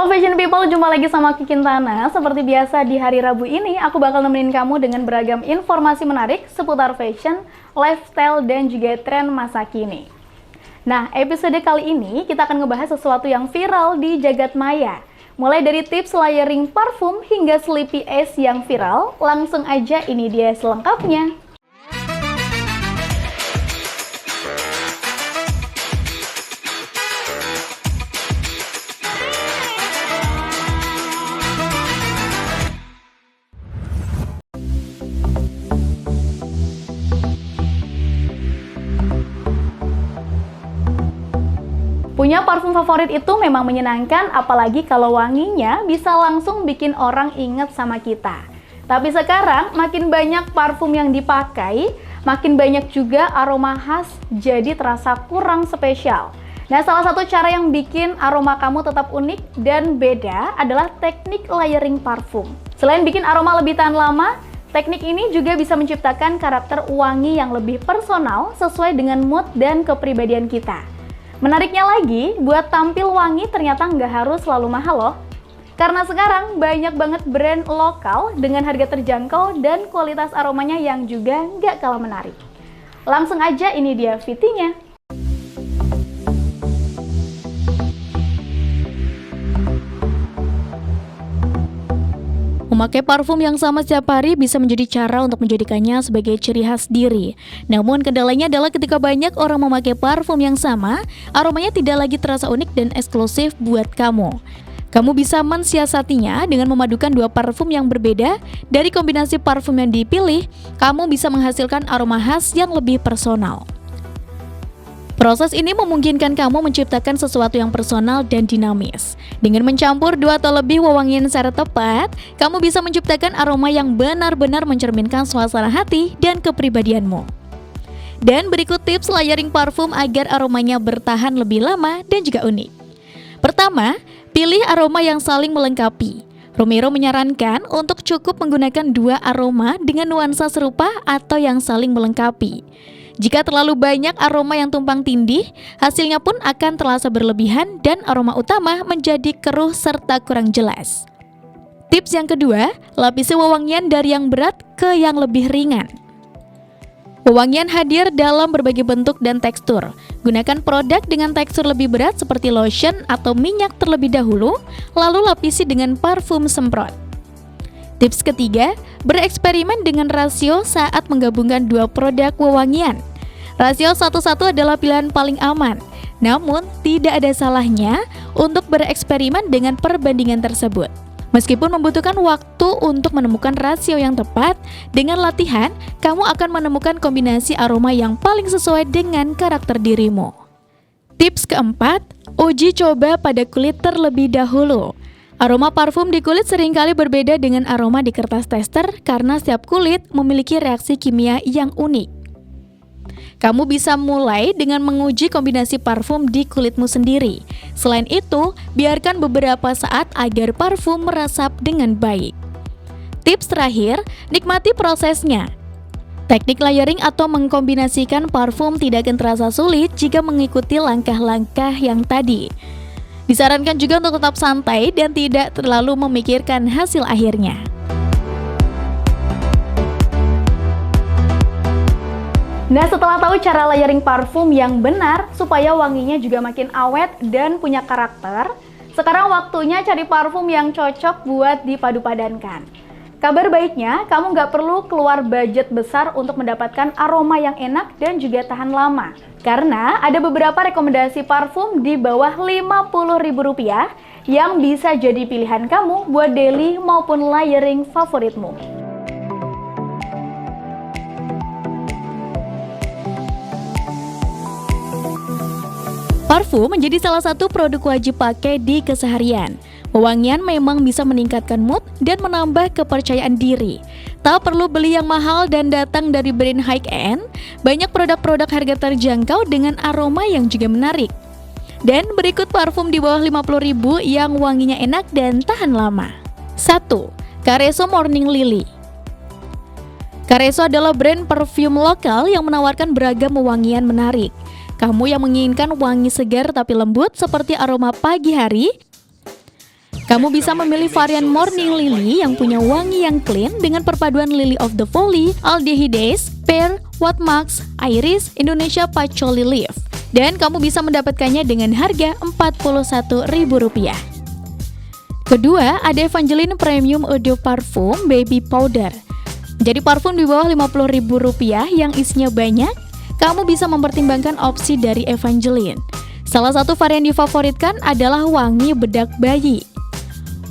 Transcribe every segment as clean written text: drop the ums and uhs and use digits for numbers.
Halo Fashion People, jumpa lagi sama Kiki Kintana. Seperti biasa di hari Rabu ini, aku bakal nemenin kamu dengan beragam informasi menarik seputar fashion, lifestyle, dan juga tren masa kini. Nah, episode kali ini kita akan ngebahas sesuatu yang viral di jagat maya. Mulai dari tips layering parfum hingga sleepy eyes yang viral, langsung aja ini dia selengkapnya. Punya parfum favorit itu memang menyenangkan, apalagi kalau wanginya bisa langsung bikin orang inget sama kita. Tapi sekarang makin banyak parfum yang dipakai, makin banyak juga aroma khas jadi terasa kurang spesial. Nah, salah satu cara yang bikin aroma kamu tetap unik dan beda adalah teknik layering parfum. Selain bikin aroma lebih tahan lama, teknik ini juga bisa menciptakan karakter wangi yang lebih personal sesuai dengan mood dan kepribadian kita. Menariknya lagi, buat tampil wangi ternyata nggak harus selalu mahal loh. Karena sekarang banyak banget brand lokal dengan harga terjangkau dan kualitas aromanya yang juga nggak kalah menarik. Langsung aja ini dia VT-nya. Memakai parfum yang sama setiap hari bisa menjadi cara untuk menjadikannya sebagai ciri khas diri. Namun kendalanya adalah ketika banyak orang memakai parfum yang sama, aromanya tidak lagi terasa unik dan eksklusif buat kamu. Kamu bisa mensiasatinya dengan memadukan dua parfum yang berbeda. Dari kombinasi parfum yang dipilih, kamu bisa menghasilkan aroma khas yang lebih personal. Proses ini memungkinkan kamu menciptakan sesuatu yang personal dan dinamis. Dengan mencampur dua atau lebih wewangian secara tepat, kamu bisa menciptakan aroma yang benar-benar mencerminkan suasana hati dan kepribadianmu. Dan berikut tips layering parfum agar aromanya bertahan lebih lama dan juga unik. Pertama, pilih aroma yang saling melengkapi. Romero menyarankan untuk cukup menggunakan dua aroma dengan nuansa serupa atau yang saling melengkapi. Jika terlalu banyak aroma yang tumpang tindih, hasilnya pun akan terasa berlebihan dan aroma utama menjadi keruh serta kurang jelas. Tips yang kedua, lapisi wewangian dari yang berat ke yang lebih ringan. Wewangian hadir dalam berbagai bentuk dan tekstur. Gunakan produk dengan tekstur lebih berat seperti lotion atau minyak terlebih dahulu, lalu lapisi dengan parfum semprot. Tips ketiga, bereksperimen dengan rasio saat menggabungkan dua produk wewangian. Rasio 1:1 adalah pilihan paling aman, namun tidak ada salahnya untuk bereksperimen dengan perbandingan tersebut. Meskipun membutuhkan waktu untuk menemukan rasio yang tepat, dengan latihan, kamu akan menemukan kombinasi aroma yang paling sesuai dengan karakter dirimu. Tips keempat, uji coba pada kulit terlebih dahulu. Aroma parfum di kulit seringkali berbeda dengan aroma di kertas tester karena setiap kulit memiliki reaksi kimia yang unik. Kamu bisa mulai dengan menguji kombinasi parfum di kulitmu sendiri. Selain itu, biarkan beberapa saat agar parfum meresap dengan baik. Tips terakhir, nikmati prosesnya. Teknik layering atau mengkombinasikan parfum tidak akan terasa sulit jika mengikuti langkah-langkah yang tadi. Disarankan juga untuk tetap santai dan tidak terlalu memikirkan hasil akhirnya. Nah, setelah tahu cara layering parfum yang benar supaya wanginya juga makin awet dan punya karakter, sekarang waktunya cari parfum yang cocok buat dipadu-padankan. Kabar baiknya, kamu nggak perlu keluar budget besar untuk mendapatkan aroma yang enak dan juga tahan lama. Karena ada beberapa rekomendasi parfum di bawah Rp50.000 yang bisa jadi pilihan kamu buat daily maupun layering favoritmu. Parfum menjadi salah satu produk wajib pakai di keseharian. Wewangian memang bisa meningkatkan mood dan menambah kepercayaan diri. Tak perlu beli yang mahal dan datang dari brand high-end, banyak produk-produk harga terjangkau dengan aroma yang juga menarik. Dan berikut parfum di bawah Rp50.000 yang wanginya enak dan tahan lama. 1. Careso Morning Lily. Careso adalah brand parfum lokal yang menawarkan beragam wewangian menarik. Kamu yang menginginkan wangi segar tapi lembut seperti aroma pagi hari, Kamu bisa memilih varian Morning Lily yang punya wangi yang clean dengan perpaduan Lily of the Valley, Aldehydes, Pear, Wattmax, Iris, Indonesia Patchouli Leaf. Dan kamu bisa mendapatkannya dengan harga Rp41.000. Kedua, ada Evangeline Premium Eau de Parfum Baby Powder. Jadi parfum di bawah Rp50.000 yang isinya banyak, kamu bisa mempertimbangkan opsi dari Evangeline. Salah satu varian difavoritkan adalah wangi bedak bayi.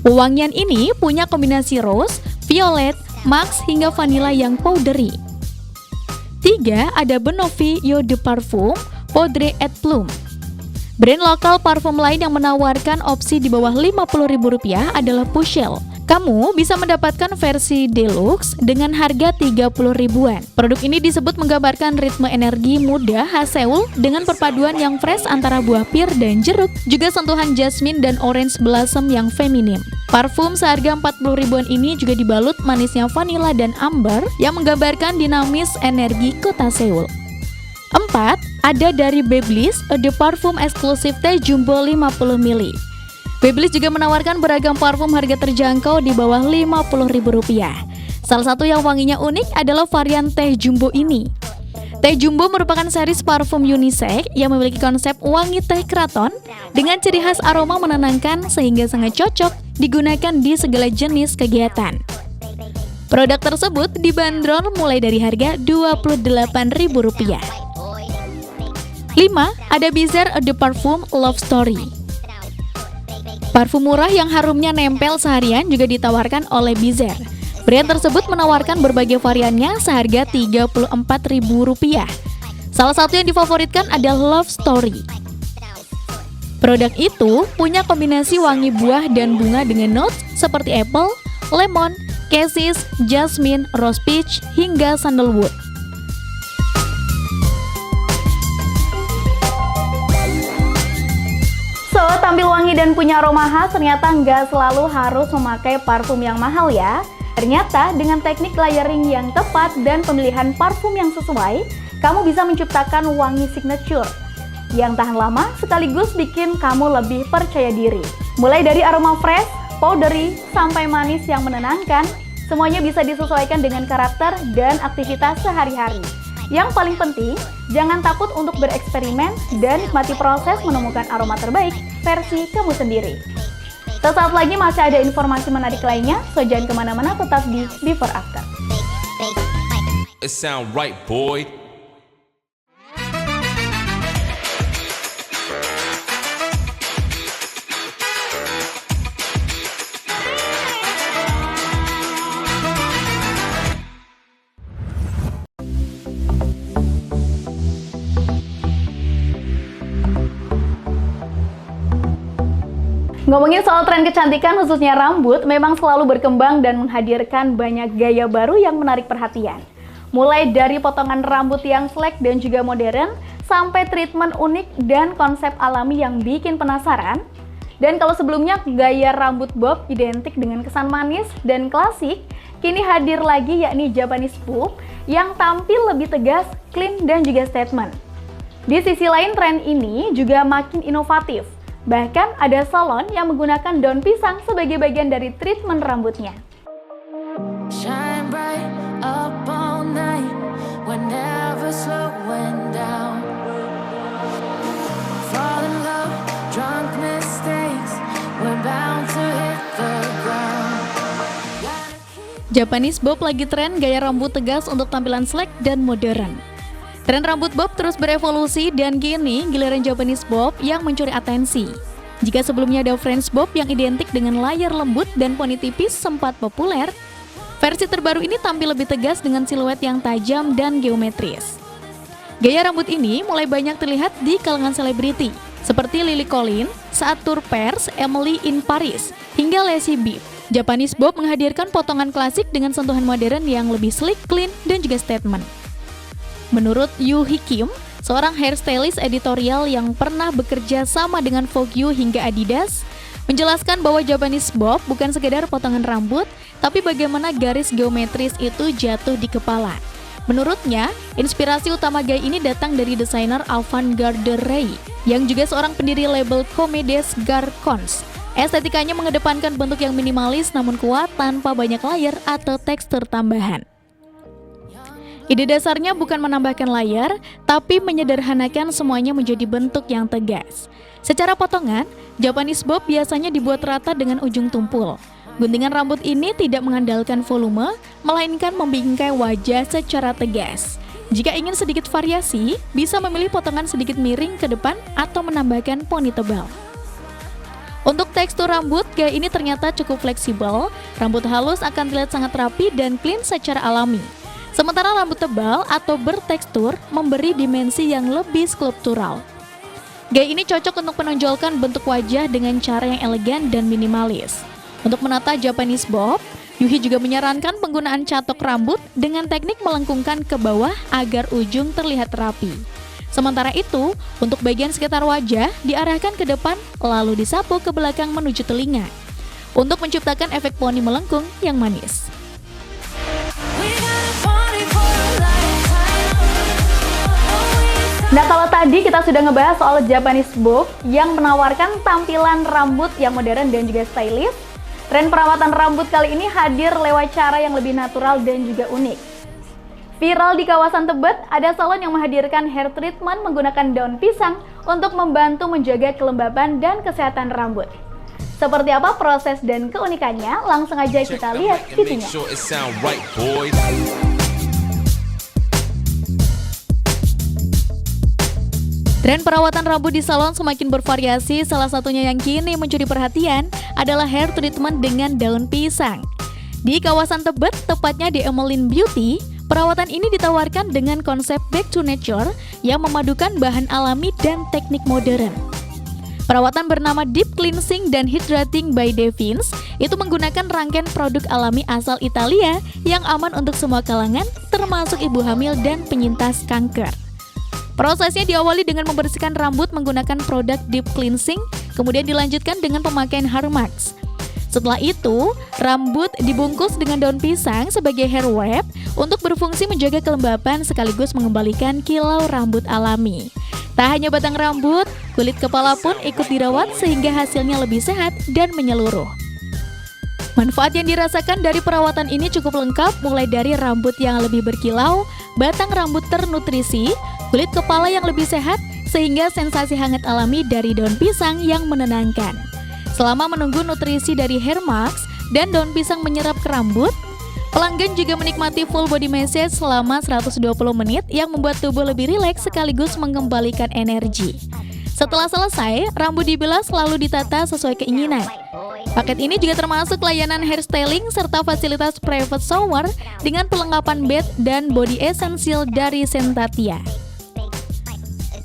Wangian ini punya kombinasi rose, violet, max hingga vanilla yang powdery. 3. Ada Benovi Eau de Parfum Poudre et Plume. Brand lokal parfum lain yang menawarkan opsi di bawah Rp50.000 adalah Pushel. Kamu bisa mendapatkan versi deluxe dengan harga 30 ribuan. Produk ini disebut menggambarkan ritme energi muda khas Seoul dengan perpaduan yang fresh antara buah pir dan jeruk, juga sentuhan jasmine dan orange blossom yang feminim. Parfum seharga 40 ribuan ini juga dibalut manisnya vanilla dan amber yang menggambarkan dinamis energi kota Seoul. 4. Ada dari Babyliss Eau de Parfum eksklusif teh jumbo 50 ml. Babyliss juga menawarkan beragam parfum harga terjangkau di bawah Rp50.000. Salah satu yang wanginya unik adalah varian teh jumbo ini. Teh jumbo merupakan series parfum unisex yang memiliki konsep wangi teh keraton dengan ciri khas aroma menenangkan sehingga sangat cocok digunakan di segala jenis kegiatan. Produk tersebut dibanderol mulai dari harga Rp28.000. 5. Ada Bizarre Eau de Parfum Love Story. Parfum murah yang harumnya nempel seharian juga ditawarkan oleh Bizarre. Brand tersebut menawarkan berbagai variannya seharga Rp34.000. Salah satu yang difavoritkan adalah Love Story. Produk itu punya kombinasi wangi buah dan bunga dengan notes seperti apple, lemon, cassis, jasmine, rose peach, hingga sandalwood. So, tampil wangi dan punya aroma khas ternyata nggak selalu harus memakai parfum yang mahal ya. Ternyata dengan teknik layering yang tepat dan pemilihan parfum yang sesuai, kamu bisa menciptakan wangi signature yang tahan lama sekaligus bikin kamu lebih percaya diri. Mulai dari aroma fresh, powdery, sampai manis yang menenangkan, semuanya bisa disesuaikan dengan karakter dan aktivitas sehari-hari. Yang paling penting, jangan takut untuk bereksperimen dan nikmati proses menemukan aroma terbaik versi kamu sendiri. Sesaat lagi masih ada informasi menarik lainnya, so jangan kemana-mana, tetap di Before After. It sound right, boy. Ngomongin soal tren kecantikan khususnya rambut, memang selalu berkembang dan menghadirkan banyak gaya baru yang menarik perhatian. Mulai dari potongan rambut yang slack dan juga modern, sampai treatment unik dan konsep alami yang bikin penasaran. Dan kalau sebelumnya gaya rambut bob identik dengan kesan manis dan klasik, kini hadir lagi yakni Japanese bob yang tampil lebih tegas, clean, dan juga statement. Di sisi lain, tren ini juga makin inovatif. Bahkan ada salon yang menggunakan daun pisang sebagai bagian dari treatment rambutnya. Shine bright up all night, we're never slowing down. Fall in love, drunk mistakes, we're bound to hit the ground. Japanese bob lagi tren gaya rambut tegas untuk tampilan slack dan modern. Tren rambut bob terus berevolusi dan kini giliran Japanese bob yang mencuri atensi. Jika sebelumnya ada French bob yang identik dengan layar lembut dan poni tipis sempat populer, versi terbaru ini tampil lebih tegas dengan siluet yang tajam dan geometris. Gaya rambut ini mulai banyak terlihat di kalangan selebriti, seperti Lily Collins saat tur Paris, Emily in Paris, hingga Leslie Bibb. Japanese bob menghadirkan potongan klasik dengan sentuhan modern yang lebih sleek, clean, dan juga statement. Menurut Yoo Hee Kim, seorang hairstylist editorial yang pernah bekerja sama dengan Vogue You hingga Adidas, menjelaskan bahwa Japanese bob bukan sekedar potongan rambut, tapi bagaimana garis geometris itu jatuh di kepala. Menurutnya, inspirasi utama gaya ini datang dari desainer avant-garde Ray, yang juga seorang pendiri label Comme des Garçons. Estetikanya mengedepankan bentuk yang minimalis namun kuat tanpa banyak layer atau tekstur tambahan. Ide dasarnya bukan menambahkan layar, tapi menyederhanakan semuanya menjadi bentuk yang tegas. Secara potongan, Japanese bob biasanya dibuat rata dengan ujung tumpul. Guntingan rambut ini tidak mengandalkan volume, melainkan membingkai wajah secara tegas. Jika ingin sedikit variasi, bisa memilih potongan sedikit miring ke depan atau menambahkan poni tebal. Untuk tekstur rambut, gaya ini ternyata cukup fleksibel. Rambut halus akan terlihat sangat rapi dan clean secara alami. Sementara rambut tebal atau bertekstur memberi dimensi yang lebih skulptural. Gaya ini cocok untuk menonjolkan bentuk wajah dengan cara yang elegan dan minimalis. Untuk menata Japanese bob, Yuhi juga menyarankan penggunaan catok rambut dengan teknik melengkungkan ke bawah agar ujung terlihat rapi. Sementara itu, untuk bagian sekitar wajah diarahkan ke depan lalu disapu ke belakang menuju telinga untuk menciptakan efek poni melengkung yang manis. Nah, kalau tadi kita sudah ngebahas soal Japanese bob yang menawarkan tampilan rambut yang modern dan juga stylish, tren perawatan rambut kali ini hadir lewat cara yang lebih natural dan juga unik. Viral di kawasan Tebet, ada salon yang menghadirkan hair treatment menggunakan daun pisang untuk membantu menjaga kelembaban dan kesehatan rambut. Seperti apa proses dan keunikannya? Langsung aja kita lihat videonya. Tren perawatan rambut di salon semakin bervariasi, salah satunya yang kini mencuri perhatian adalah hair treatment dengan daun pisang. Di kawasan Tebet, tepatnya di Emeline Beauty, perawatan ini ditawarkan dengan konsep back to nature yang memadukan bahan alami dan teknik modern. Perawatan bernama Deep Cleansing dan Hydrating by Devins itu menggunakan rangkaian produk alami asal Italia yang aman untuk semua kalangan, termasuk ibu hamil dan penyintas kanker. Prosesnya diawali dengan membersihkan rambut menggunakan produk Deep Cleansing, kemudian dilanjutkan dengan pemakaian hair mask. Setelah itu, rambut dibungkus dengan daun pisang sebagai hair wrap untuk berfungsi menjaga kelembapan sekaligus mengembalikan kilau rambut alami. Tak hanya batang rambut, kulit kepala pun ikut dirawat sehingga hasilnya lebih sehat dan menyeluruh. Manfaat yang dirasakan dari perawatan ini cukup lengkap, mulai dari rambut yang lebih berkilau, batang rambut ternutrisi, kulit kepala yang lebih sehat, sehingga sensasi hangat alami dari daun pisang yang menenangkan. Selama menunggu nutrisi dari hair mask dan daun pisang menyerap ke rambut, pelanggan juga menikmati full body massage selama 120 menit yang membuat tubuh lebih rileks sekaligus mengembalikan energi. Setelah selesai, rambut dibilas lalu ditata sesuai keinginan. Paket ini juga termasuk layanan hairstyling serta fasilitas private shower dengan perlengkapan bed dan body essential dari Sentatia.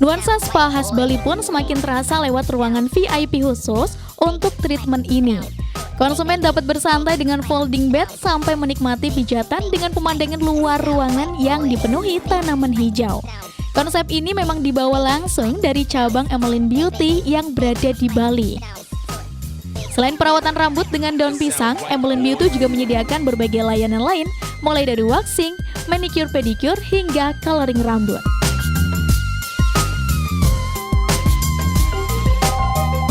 Nuansa spa khas Bali pun semakin terasa lewat ruangan VIP khusus untuk treatment ini. Konsumen dapat bersantai dengan folding bed sampai menikmati pijatan dengan pemandangan luar ruangan yang dipenuhi tanaman hijau. Konsep ini memang dibawa langsung dari cabang Emeline Beauty yang berada di Bali. Selain perawatan rambut dengan daun pisang, Emeline Beauty juga menyediakan berbagai layanan lain, mulai dari waxing, manicure pedicure, hingga coloring rambut.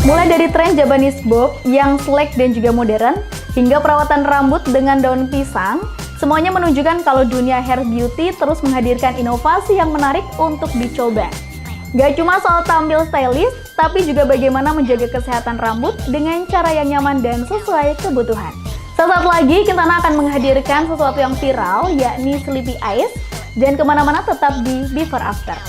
Mulai dari tren Japanese bob yang sleek dan juga modern, hingga perawatan rambut dengan daun pisang, semuanya menunjukkan kalau dunia hair beauty terus menghadirkan inovasi yang menarik untuk dicoba. Gak cuma soal tampil stylish, tapi juga bagaimana menjaga kesehatan rambut dengan cara yang nyaman dan sesuai kebutuhan. Sesaat lagi, Kintana akan menghadirkan sesuatu yang viral, yakni Sleepy Eyes, dan kemana-mana tetap di Before After.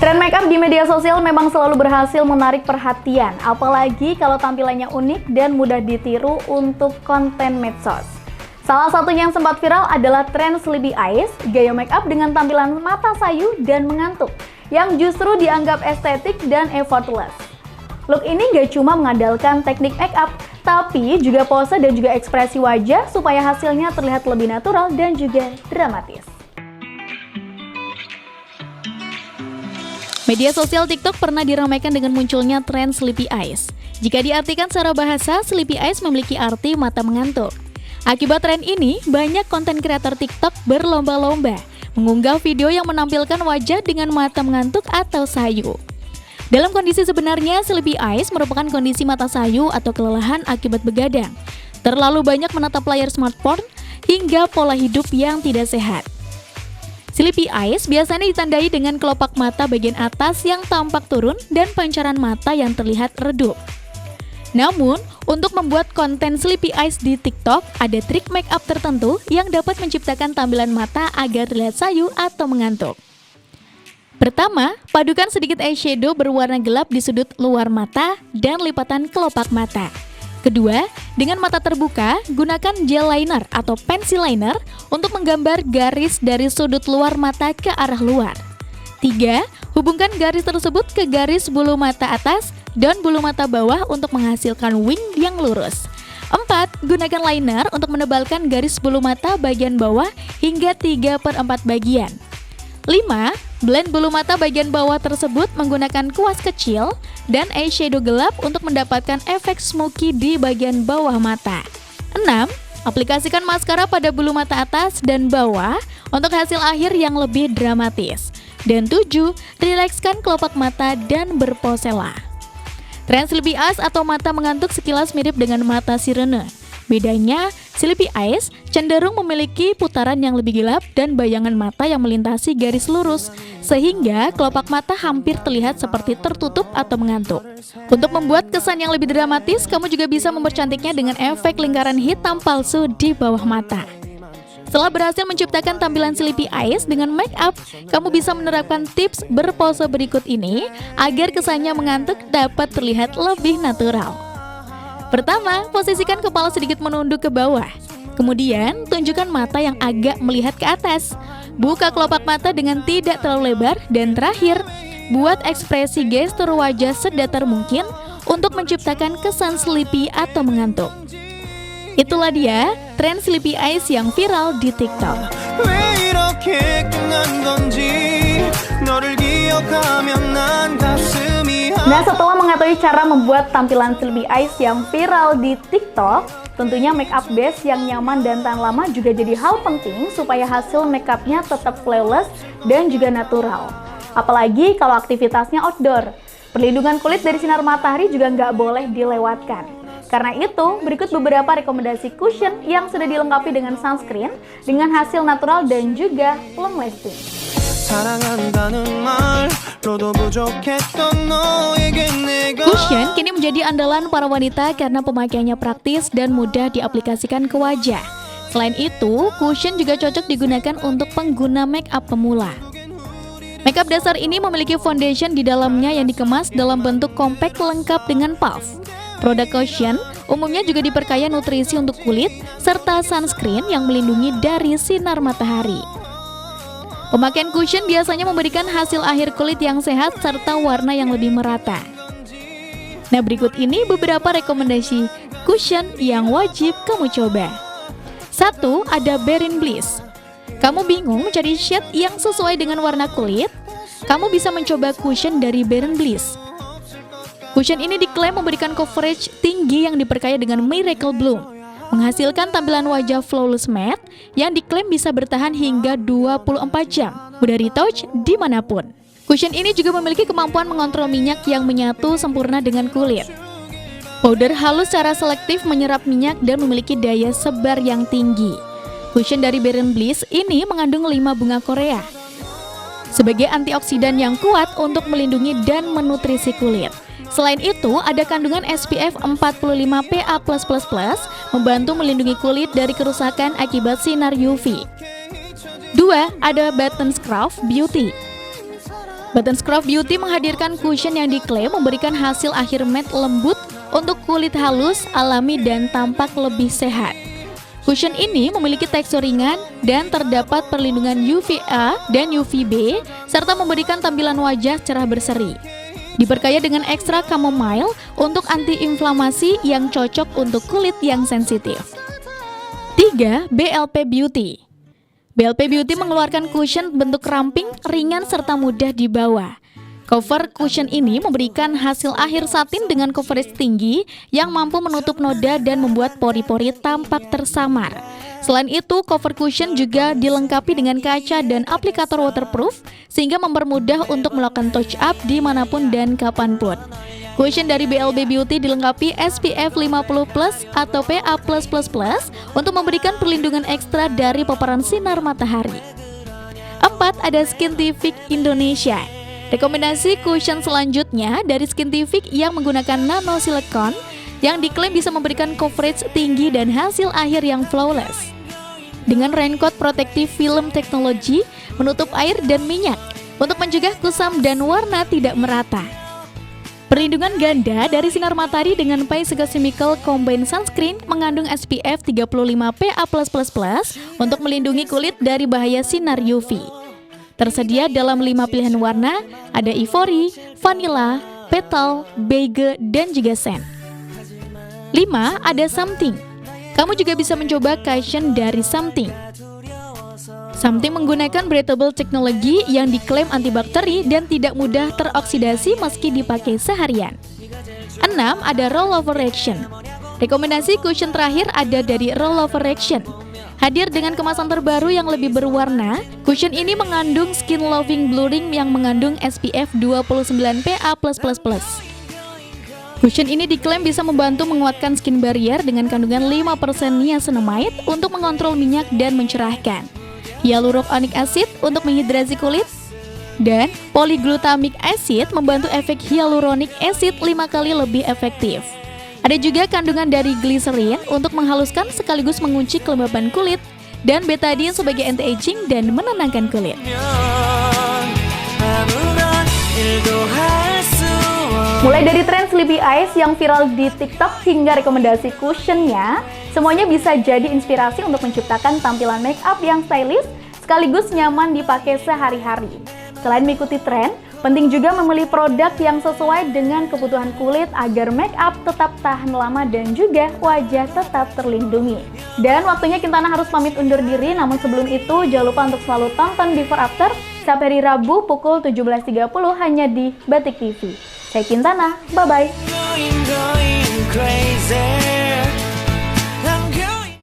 Tren makeup di media sosial memang selalu berhasil menarik perhatian, apalagi kalau tampilannya unik dan mudah ditiru untuk konten medsos. Salah satunya yang sempat viral adalah tren Sleepy Eyes, gaya makeup dengan tampilan mata sayu dan mengantuk, yang justru dianggap estetik dan effortless. Look ini gak cuma mengandalkan teknik makeup, tapi juga pose dan juga ekspresi wajah supaya hasilnya terlihat lebih natural dan juga dramatis. Media sosial TikTok pernah diramaikan dengan munculnya tren sleepy eyes. Jika diartikan secara bahasa, sleepy eyes memiliki arti mata mengantuk. Akibat tren ini, banyak konten kreator TikTok berlomba-lomba mengunggah video yang menampilkan wajah dengan mata mengantuk atau sayu. Dalam kondisi sebenarnya, sleepy eyes merupakan kondisi mata sayu atau kelelahan akibat begadang, terlalu banyak menatap layar smartphone, hingga pola hidup yang tidak sehat. Sleepy eyes biasanya ditandai dengan kelopak mata bagian atas yang tampak turun dan pancaran mata yang terlihat redup. Namun, untuk membuat konten sleepy eyes di TikTok, ada trik make up tertentu yang dapat menciptakan tampilan mata agar terlihat sayu atau mengantuk. Pertama, padukan sedikit eyeshadow berwarna gelap di sudut luar mata dan lipatan kelopak mata. Kedua, dengan mata terbuka, gunakan gel liner atau pencil liner untuk menggambar garis dari sudut luar mata ke arah luar. 3. Hubungkan garis tersebut ke garis bulu mata atas dan bulu mata bawah untuk menghasilkan wing yang lurus. 4. Gunakan liner untuk menebalkan garis bulu mata bagian bawah hingga 3/4 bagian. 5. Blend bulu mata bagian bawah tersebut menggunakan kuas kecil dan eyeshadow gelap untuk mendapatkan efek smoky di bagian bawah mata. 6. Aplikasikan maskara pada bulu mata atas dan bawah untuk hasil akhir yang lebih dramatis. Dan 7. Rilekskan kelopak mata dan berposelah. Tren sleepy eyes atau mata mengantuk sekilas mirip dengan mata sirene. Bedanya, sleepy eyes cenderung memiliki putaran yang lebih gelap dan bayangan mata yang melintasi garis lurus, sehingga kelopak mata hampir terlihat seperti tertutup atau mengantuk. Untuk membuat kesan yang lebih dramatis, kamu juga bisa mempercantiknya dengan efek lingkaran hitam palsu di bawah mata. Setelah berhasil menciptakan tampilan sleepy eyes dengan make up, kamu bisa menerapkan tips berpose berikut ini agar kesannya mengantuk dapat terlihat lebih natural. Pertama, posisikan kepala sedikit menunduk ke bawah. Kemudian, tunjukkan mata yang agak melihat ke atas. Buka kelopak mata dengan tidak terlalu lebar. Dan terakhir, buat ekspresi gestur wajah sedatar mungkin untuk menciptakan kesan sleepy atau mengantuk. Itulah dia tren sleepy eyes yang viral di TikTok. Nah, setelah mengetahui cara membuat tampilan sleepy eyes yang viral di TikTok, tentunya make up base yang nyaman dan tahan lama juga jadi hal penting supaya hasil make upnya tetap flawless dan juga natural. Apalagi kalau aktivitasnya outdoor. Perlindungan kulit dari sinar matahari juga nggak boleh dilewatkan. Karena itu, berikut beberapa rekomendasi cushion yang sudah dilengkapi dengan sunscreen dengan hasil natural dan juga long lasting. Cushion kini menjadi andalan para wanita karena pemakaiannya praktis dan mudah diaplikasikan ke wajah. Selain itu, cushion juga cocok digunakan untuk pengguna make up pemula. Makeup dasar ini memiliki foundation di dalamnya yang dikemas dalam bentuk compact lengkap dengan puff. Produk cushion umumnya juga diperkaya nutrisi untuk kulit serta sunscreen yang melindungi dari sinar matahari. Pemakaian cushion biasanya memberikan hasil akhir kulit yang sehat serta warna yang lebih merata. Nah, berikut ini beberapa rekomendasi cushion yang wajib kamu coba. 1. Ada Berrin Bliss. Kamu bingung mencari shade yang sesuai dengan warna kulit? Kamu bisa mencoba cushion dari Berrin Bliss. Cushion ini diklaim memberikan coverage tinggi yang diperkaya dengan Miracle Bloom, menghasilkan tampilan wajah flawless matte yang diklaim bisa bertahan hingga 24 jam, mudah retouch dimanapun. Cushion ini juga memiliki kemampuan mengontrol minyak yang menyatu sempurna dengan kulit. Powder halus secara selektif menyerap minyak dan memiliki daya sebar yang tinggi. Cushion dari Berrin Bliss ini mengandung 5 bunga Korea sebagai antioksidan yang kuat untuk melindungi dan menutrisi kulit. Selain itu, ada kandungan SPF 45 PA+++, membantu melindungi kulit dari kerusakan akibat sinar UV. 2. Ada Buttonscraft Beauty. Buttonscraft Beauty menghadirkan cushion yang diklaim memberikan hasil akhir matte lembut untuk kulit halus, alami, dan tampak lebih sehat. Cushion ini memiliki tekstur ringan dan terdapat perlindungan UVA dan UVB, serta memberikan tampilan wajah cerah berseri. Diperkaya dengan ekstra chamomile untuk antiinflamasi yang cocok untuk kulit yang sensitif. 3. BLP Beauty. BLP Beauty mengeluarkan cushion bentuk ramping, ringan, serta mudah dibawa. Cover cushion ini memberikan hasil akhir satin dengan coverage tinggi yang mampu menutup noda dan membuat pori-pori tampak tersamar. Selain itu, cover cushion juga dilengkapi dengan kaca dan aplikator waterproof sehingga mempermudah untuk melakukan touch up dimanapun dan kapanpun. Cushion dari BLP Beauty dilengkapi SPF 50+ atau PA+++ untuk memberikan perlindungan ekstra dari paparan sinar matahari. 4. Ada Skintific Indonesia. Rekomendasi cushion selanjutnya dari Skintific yang menggunakan nano silikon yang diklaim bisa memberikan coverage tinggi dan hasil akhir yang flawless. Dengan raincoat protektif film teknologi menutup air dan minyak untuk mencegah kusam dan warna tidak merata. Perlindungan ganda dari sinar matahari dengan Paisiga Chemical Combined Sunscreen mengandung SPF 35 PA+++ untuk melindungi kulit dari bahaya sinar UV. Tersedia dalam 5 pilihan warna, ada ivory, vanilla, petal, beige, dan juga sand. 5. Ada Something. Kamu juga bisa mencoba cushion dari Something. Something menggunakan breathable teknologi yang diklaim antibakteri dan tidak mudah teroksidasi meski dipakai seharian. 6. Ada Rollover Action. Rekomendasi cushion terakhir ada dari Rollover Action. Hadir dengan kemasan terbaru yang lebih berwarna, cushion ini mengandung skin loving blurring yang mengandung SPF 29 PA+++. Cushion ini diklaim bisa membantu menguatkan skin barrier dengan kandungan 5% niacinamide untuk mengontrol minyak dan mencerahkan, hyaluronic acid untuk menghidrasi kulit, dan polyglutamic acid membantu efek hyaluronic acid 5 kali lebih efektif. Ada juga kandungan dari glycerin untuk menghaluskan sekaligus mengunci kelembaban kulit, dan betadine sebagai anti-aging dan menenangkan kulit. Mulai dari tren Sleepy Eyes yang viral di TikTok hingga rekomendasi cushionnya, semuanya bisa jadi inspirasi untuk menciptakan tampilan make up yang stylish sekaligus nyaman dipakai sehari-hari. Selain mengikuti tren, penting juga memilih produk yang sesuai dengan kebutuhan kulit agar make up tetap tahan lama dan juga wajah tetap terlindungi. Dan waktunya Kintana harus pamit undur diri, namun sebelum itu jangan lupa untuk selalu tonton Before After setiap hari Rabu pukul 17.30 hanya di Batik TV. Saya Kintana, bye-bye.